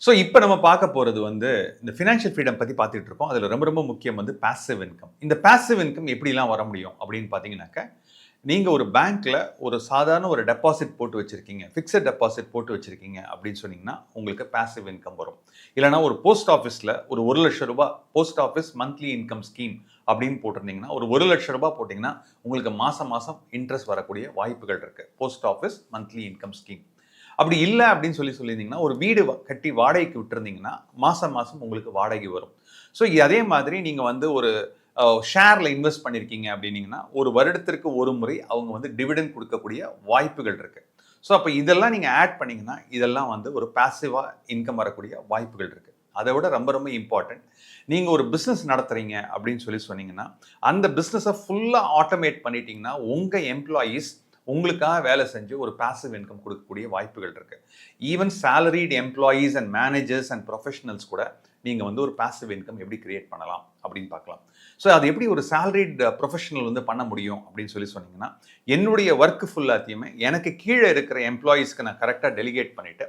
So இப்போ நம்ம பார்க்க போகிறது வந்து இந்த ஃபினான்ஷியல் ஃப்ரீடம் பற்றி பார்த்துட்டு இருக்கோம். அதில் ரொம்ப ரொம்ப முக்கியம் வந்து பாசிவ் இன்கம். இந்த பாசிவ் இன்கம் எப்படிலாம் வர முடியும் அப்படின்னு பார்த்தீங்கன்னாக்க, நீங்கள் ஒரு பேங்க்கில் ஒரு சாதாரண ஒரு டெபாசிட் போட்டு வச்சுருக்கீங்க, ஃபிக்ஸட் டெபாசிட் போட்டு வச்சுருக்கீங்க அப்படின்னு சொன்னீங்கன்னா உங்களுக்கு பாசிவ் இன்கம் வரும். இல்லைனா ஒரு போஸ்ட் ஆஃபீஸில் ஒரு ₹1,00,000 post office monthly income scheme அப்படின்னு போட்டிருந்தீங்கன்னா, ஒரு ₹1,00,000 போட்டிங்கன்னா உங்களுக்கு மாதம் மாதம் இன்ட்ரெஸ்ட் வரக்கூடிய வாய்ப்புகள் இருக்குது. Post office monthly income scheme. அப்படி இல்லை அப்படின்னு சொல்லியிருந்தீங்கன்னா, ஒரு வீடு கட்டி வாடகைக்கு விட்டுருந்தீங்கன்னா மாதம் மாதம் உங்களுக்கு வாடகை வரும். ஸோ அதே மாதிரி நீங்கள் வந்து ஒரு ஷேரில் இன்வெஸ்ட் பண்ணியிருக்கீங்க அப்படின்னீங்கன்னா, ஒரு வருடத்திற்கு ஒரு முறை அவங்க வந்து டிவிடெண்ட் கொடுக்கக்கூடிய வாய்ப்புகள் இருக்குது. ஸோ அப்போ இதெல்லாம் நீங்கள் ஆட் பண்ணிங்கன்னா, இதெல்லாம் வந்து ஒரு பாசிவாக இன்கம் வரக்கூடிய வாய்ப்புகள் இருக்குது. அதை விட ரொம்ப ரொம்ப இம்பார்ட்டன்ட், நீங்கள் ஒரு பிஸ்னஸ் நடத்துகிறீங்க அப்படின்னு சொன்னீங்கன்னா, அந்த பிஸ்னஸை ஃபுல்லாக ஆட்டோமேட் பண்ணிட்டீங்கன்னா, உங்கள் எம்ப்ளாயீஸ் உங்களுக்காக வேலை செஞ்சு ஒரு பாசிவ் இன்கம் கொடுக்கக்கூடிய வாய்ப்புகள் இருக்குது. Even salaried employees and managers and professionals கூட நீங்கள் வந்து ஒரு பாசிவ் இன்கம் எப்படி கிரியேட் பண்ணலாம் அப்படின்னு பார்க்கலாம். ஸோ அது எப்படி ஒரு சேலரிட் ப்ரொஃபஷனல் வந்து பண்ண முடியும் அப்படின்னு சொன்னீங்கன்னா, என்னுடைய ஒர்க் ஃபுல்லாத்தையுமே எனக்கு கீழே இருக்கிற எம்ப்ளாயீஸ்க்கு நான் கரெக்டாக டெலிகேட் பண்ணிவிட்டு,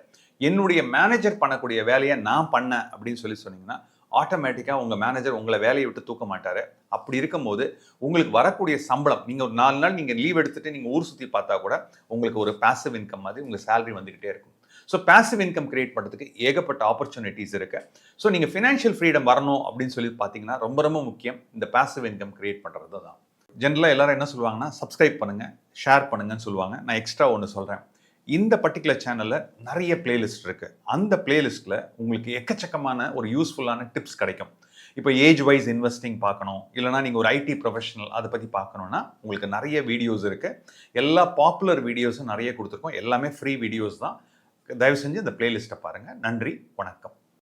என்னுடைய மேனேஜர் பண்ணக்கூடிய வேலையை நான் பண்ணேன் அப்படின்னு சொன்னீங்கன்னா, ஆட்டோமேட்டிக்காக உங்கள் மேனேஜர் உங்களை வேலையை விட்டு தூக்க மாட்டார். அப்படி இருக்கும்போது உங்களுக்கு வரக்கூடிய சம்பளம், நீங்கள் ஒரு 4 நாள் நீங்கள் லீவ் எடுத்துகிட்டு நீங்கள் ஊர் சுற்றி பார்த்தா கூட உங்களுக்கு ஒரு பாசிவ் இன்கம் மாதிரி உங்கள் சேலரி வந்துக்கிட்டே இருக்கும். ஸோ பாசிவ் இன்கம் கிரியேட் பண்ணுறதுக்கு ஏகப்பட்ட ஆப்பர்ச்சுனிட்டிஸ் இருக்குது. ஸோ நீங்கள் ஃபினான்ஷியல் ஃப்ரீடம் வரணும் அப்படின்னு பார்த்தீங்கன்னா ரொம்ப ரொம்ப முக்கியம் இந்த பாசிவ் இன்கம் கிரியேட் பண்ணுறது தான். ஜென்ரலாக எல்லாரும் என்ன சொல்லுவாங்கன்னா, சப்ஸ்கிரைப் பண்ணுங்கள், ஷேர் பண்ணுங்கன்னு சொல்லுவாங்க. நான் எக்ஸ்ட்ரா ஒன்று சொல்கிறேன். இந்த பர்டிகுலர் சேனலில் நிறைய பிளேலிஸ்ட் இருக்குது. அந்த பிளேலிஸ்ட்டில் உங்களுக்கு எக்கச்சக்கமான ஒரு யூஸ்ஃபுல்லான டிப்ஸ் கிடைக்கும். இப்போ ஏஜ் வைஸ் இன்வெஸ்டிங் பார்க்கணும், இல்லைனா நீங்கள் ஒரு ஐடி ப்ரொஃபஷனல் அதை பற்றி பார்க்கணுன்னா உங்களுக்கு நிறைய வீடியோஸ் இருக்குது. எல்லா பாப்புலர் வீடியோஸும் நிறைய கொடுத்துருக்கோம். எல்லாமே ஃப்ரீ வீடியோஸ் தான். தயவு செஞ்சு இந்த பிளேலிஸ்ட்டை பாருங்கள். நன்றி, வணக்கம்.